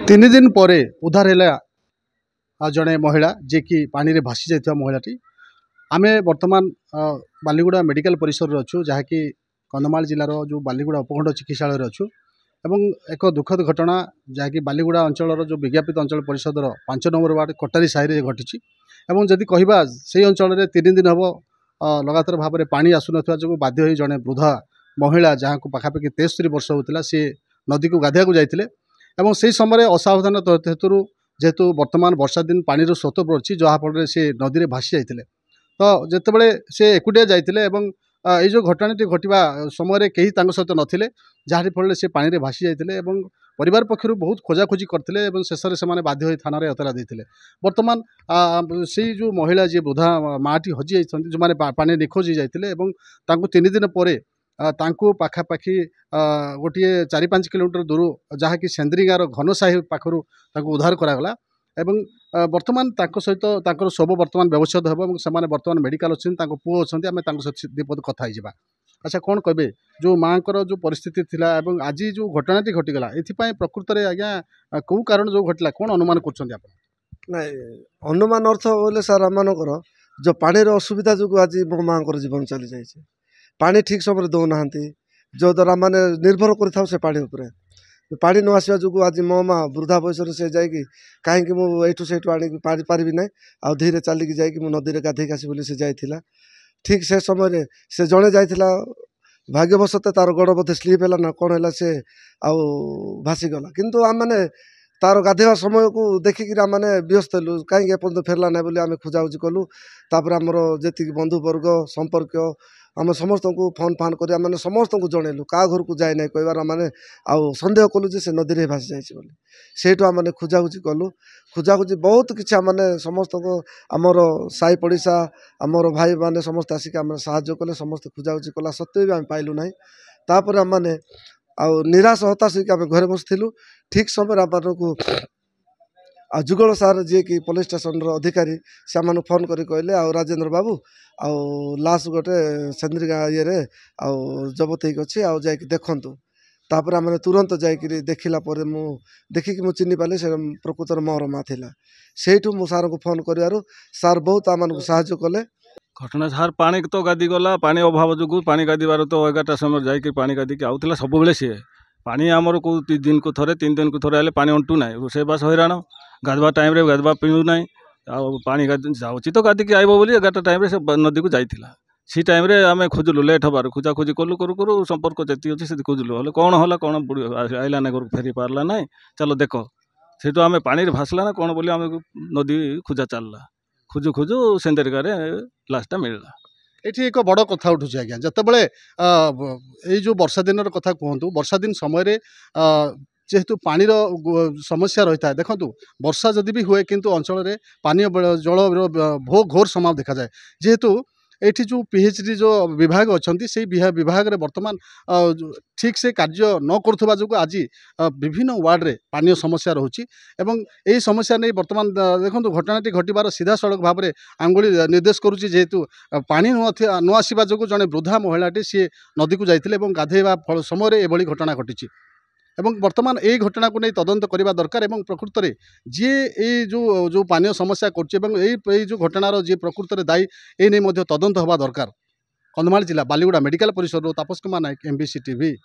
तीन दिन पर उद्धार है जड़े महिला जे कि पानी रे भासी जाइथिबा महिलाटी आमे वर्तमान बालीगुड़ा मेडिकल परिसर अच्छु जहाँकि कंधमाल जिलार जो बालीगुड़ा उपखंड चिकित्सालय अच्छु एवं एक दुखद घटना जहाँकि बालीगुड़ा अंचल जो विज्ञापित अंचल परिषदर 5 नंबर वार्ड कटारी साहि घटी एवं जदि कहबा से अंचल 3 दिन हम लगातार भाव में पानी आसुन जो बाध्य हो जड़े वृद्धा महिला जहाँ को पाखापाखि 63 वर्ष होता सी नदी को गाधिया जाते एवं से समय असावधान हेतु जेहेतु वर्तमान वर्षा दिन पानी स्रोत बढ़ी जहाँफल से नदी में भासी जाते तो जितेबाला से एकुटिया जाते ये जो घटनाटी घटवा समय कहीं सहित नथिले जहाँ फल से पानी में भासी जाते परिवार पक्षर बहुत खोजाखोजी करते शेष में से बाध्य हो थाना एतला देते बर्तमान से जो महिला जी वृद्धा माटी हजि जाती जो मैंने पानी निखोज जाते 3 दिन पर तांको पाखापाखि गोटे 4-5 किलोमीटर दूर जहाँकि सेंद्रीगार घन साहि पाखर उद्धार करागला एवं वर्तमान सहित शव वर्तमान व्यवच्छेद हो से वर्तमान मेडिकल अच्छा पुओ अच्छा आम सहित दीपद कथा अच्छा कौन कहे जो माँ जो परिस्थिति थिला एवं आज जो घटनाटी घटीगला ये प्रकृत में आज्ञा कौ कारण जो घटला कौन अनुमान कर अनुमान अर्थ बोले सार आमर जो पानी असुविधा जो आज मो माँ जीवन चली जाए पानी ठीक समय दौना जो द्वारा माने निर्भर कर पानी उपरे पानी न आसवा जो आज मो माँ वृद्धा बयस से जाकि कहीं मुझे से पारि ना आ धीरे चलिकी जाकि नदी में गाधे आसी बोली से जाइला ठीक से समय से जड़े जाइला भाग्यवशत तार गोड़ बोधे स्लीप है ना कौन है से भासीगला किंतु आम मैंने तार गाधेवा समय को देखिक मैंने व्यस्त हेलु कहीं एपर्तंत फेरला ना बोली आम खोजाखोजी कलु तापर आमर जी बंधुवर्ग संपर्क आम समस्त को फोन फान कर मैंने समस्त को जनइलु क्या घर को जाए ना कहबार मैंने आउ सन्देह कलु से नदी में भासी जाइए सेठू आम खोजाखोजी कलु खोजाखोजी बहुत किसी मैंने समस्त को आमर साई पड़िशा आमर भाई मैंने समस्त आसिक आम साहाଯ୍य कले समस्त खोजाखोजी कला सत्वे भी आम पाइलु ना तापर आम मैंने आउ निराश हताश होकर आम घरे बसलु ठीक समय आपको जुगल सार जी कि पुलिस स्टेशन अधिकारी से फोन कर कहले आ राजेंद्र बाबू आउ लाश गोटे सेंद्रीगा ये आउ जबत होगी आउ जा देखु तापर आम तुरंत जाकि देखला देखिक मुझे चिन्ह पाली से प्रकृतर मोर माँ थी सेठू मु सार को फोन कर सार बहुत आम साहाଯ୍य कले घटना सार पानी तो गादी गला पानी अभाव जो पानी गादीबार तो 11टा समय जाकि पानी गादी आउला सब बेले सी पानी आमर को 2 दिन को थरे 3 दिन को थरे आए पानी अंटू ना रोषेबास हैरान गाधवा टाइम रे गाधवा पिणु ना पानी जाऊँगी तो गादी आइब बोली 11टा टाइम से नदी को जाइला सी टाइम रे आम खोजलु लेट हबार खोजाखोजी कलु करू करू संपर्क जी अच्छे से खोजलु हेल्ले कौन है कौन आइला ना घर फेरी पार्ला ना चलो देख से आम पानी भासला ना कौन बोली आम नदी खोजा चलला खोजु खोजु सेंदेरगारे लास्टा मिलला ये एक बड़ कथा उठू आज्ञा जितेबाला ये जो वर्षा दिन कथा कहतु वर्षा दिन समय जेहेतु पानी समस्या रही है देखो वर्षा जदि भी हुए किंतु अंचल में पानी जल घोर समाव देखा जाए जेहेतु ये जो पीएचडी जो विभाग अच्छा से विभाग में वर्तमान ठीक से कार्य न करुवा जो आज विभिन्न वार्ड रे पानी समस्या रोचे यही समस्या नहीं वर्तमान देखो घटनाटी घटवार सीधा सड़क भाव में आंगुली निर्देश करुच्ची जेहेतु पानी न आसवा जो जड़े वृद्धा महिलाटी सी नदी को जाते गाधेवा समय एभली घटना घटी एवं वर्तमान यही घटना को नहीं तदंत करने दरकार एवं प्रकृत में जी जो पानी समस्या कर जो घटनार जी प्रकृत में दायी ये नहीं तदंत हवा दरकार कंधमाल जिला बालीगुड़ा मेडिकल परिसर तापस कुमार नायक MBC TV।